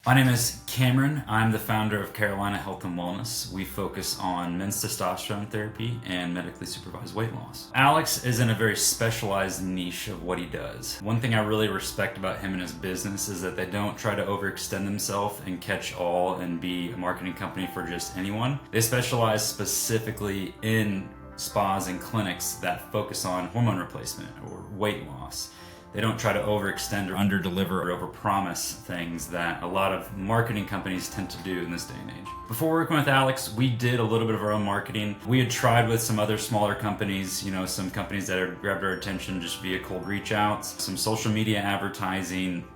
My name is Cameron. I'm the founder of Carolina Health and Wellness. We focus on men's testosterone therapy and medically supervised weight loss. Alex is in a very specialized niche of what he does. One thing I really respect about him and his business is that they don't try to overextend themselves and catch all and be a marketing company for just anyone. They specialize specifically in spas and clinics that focus on hormone replacement or weight loss. They don't try to overextend or underdeliver or overpromise things that a lot of marketing companies tend to do in this day and age. Before working with Alex, we did a little bit of our own marketing. We had tried with some other smaller companies, some companies that had grabbed our attention just via cold reach outs, some social media advertising,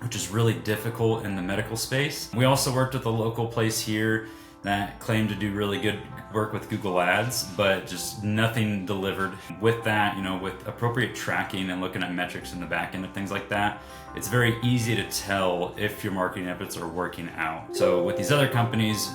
which is really difficult in the medical space. We also worked with a local place here that claimed to do really good work with Google Ads, but just nothing delivered. With that, with appropriate tracking and looking at metrics in the back end of things like that, it's very easy to tell if your marketing efforts are working out. So with these other companies,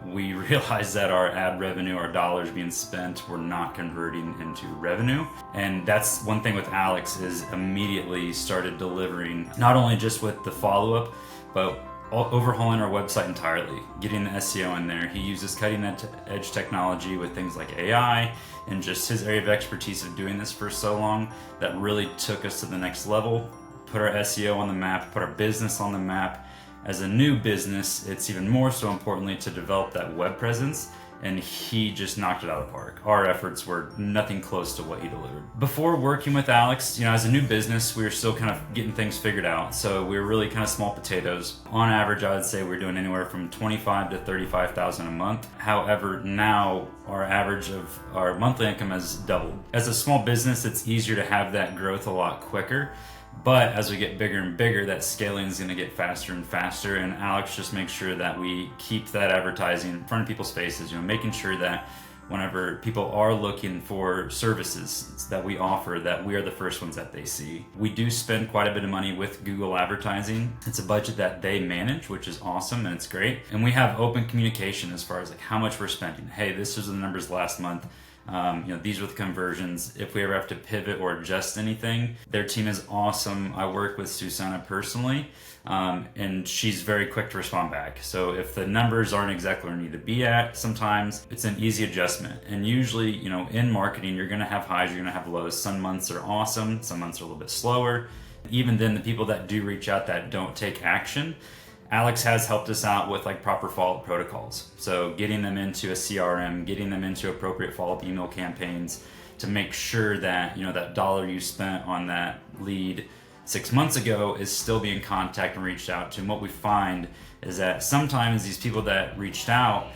we realized that our ad revenue, our dollars being spent, were not converting into revenue. And that's one thing with Alex is immediately started delivering, not only just with the follow-up, but overhauling our website entirely, getting the SEO in there. He uses cutting edge technology with things like AI and just his area of expertise of doing this for so long that really took us to the next level, put our SEO on the map, put our business on the map. As a new business, it's even more so importantly to develop that web presence, and he just knocked it out of the park. Our efforts were nothing close to what he delivered. Before working with Alex, as a new business, we were still kind of getting things figured out. So we were really kind of small potatoes. On average, I would say we're doing anywhere from $25,000 to $35,000 a month. However, now our average of our monthly income has doubled. As a small business, it's easier to have that growth a lot quicker. But as we get bigger and bigger, that scaling is going to get faster and faster. And Alex just makes sure that we keep that advertising in front of people's faces, making sure that whenever people are looking for services that we offer, that we are the first ones that they see. We do spend quite a bit of money with Google advertising. It's a budget that they manage, which is awesome and it's great. And we have open communication as far as how much we're spending. Hey, this was the numbers last month. These were the conversions. If we ever have to pivot or adjust anything, their team is awesome. I work with Susanna personally, and she's very quick to respond back. So if the numbers aren't exactly where they need to be at, sometimes it's an easy adjustment. And usually, in marketing, you're going to have highs, you're going to have lows. Some months are awesome, some months are a little bit slower. Even then, the people that do reach out that don't take action, Alex has helped us out with proper follow-up protocols. So getting them into a CRM, getting them into appropriate follow-up email campaigns to make sure that, that dollar you spent on that lead 6 months ago is still being contacted and reached out to. And what we find is that sometimes these people that reached out,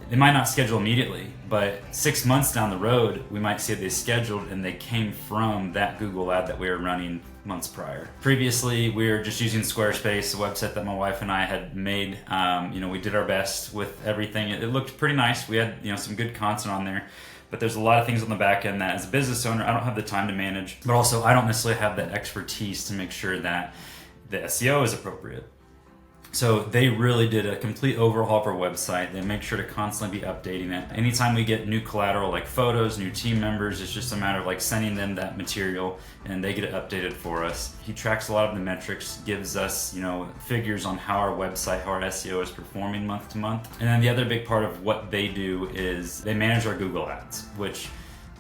they might not schedule immediately, but 6 months down the road, we might see they scheduled and they came from that Google ad that we were running months prior. Previously, we were just using Squarespace, a website that my wife and I had made. We did our best with everything. It looked pretty nice. We had, some good content on there, but there's a lot of things on the back end that as a business owner, I don't have the time to manage, but also I don't necessarily have the expertise to make sure that the SEO is appropriate. So they really did a complete overhaul of our website. They make sure to constantly be updating it. Anytime we get new collateral like photos, new team members, it's just a matter of sending them that material and they get it updated for us. He tracks a lot of the metrics, gives us, figures on how our website, how our SEO is performing month to month. And then the other big part of what they do is they manage our Google Ads, which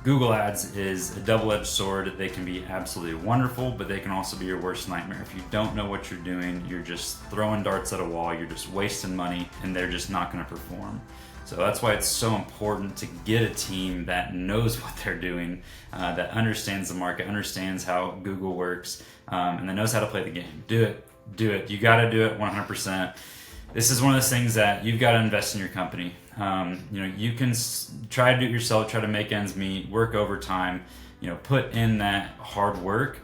Google Ads is a double-edged sword. They can be absolutely wonderful, but they can also be your worst nightmare. If you don't know what you're doing, you're just throwing darts at a wall, you're just wasting money, and they're just not going to perform. So that's why it's so important to get a team that knows what they're doing, that understands the market, understands how Google works, and that knows how to play the game. Do it. You got to do it 100%. This is one of those things that you've got to invest in your company. You can try to do it yourself, try to make ends meet, work overtime, put in that hard work.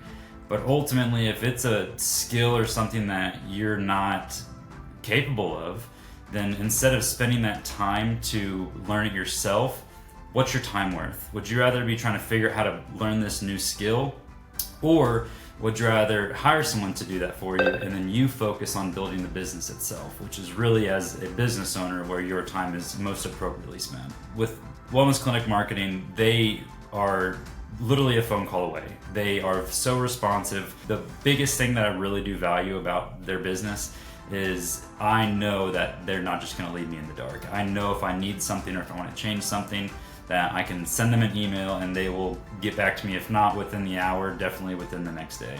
But ultimately, if it's a skill or something that you're not capable of, then instead of spending that time to learn it yourself, what's your time worth? Would you rather be trying to figure out how to learn this new skill, or would you rather hire someone to do that for you and then you focus on building the business itself, which is really, as a business owner, where your time is most appropriately spent? With Wellness Clinic Marketing, they are literally a phone call away. They are so responsive. The biggest thing that I really do value about their business is I know that they're not just gonna leave me in the dark. I know if I need something or if I wanna change something, that I can send them an email and they will get back to me, if not within the hour, definitely within the next day.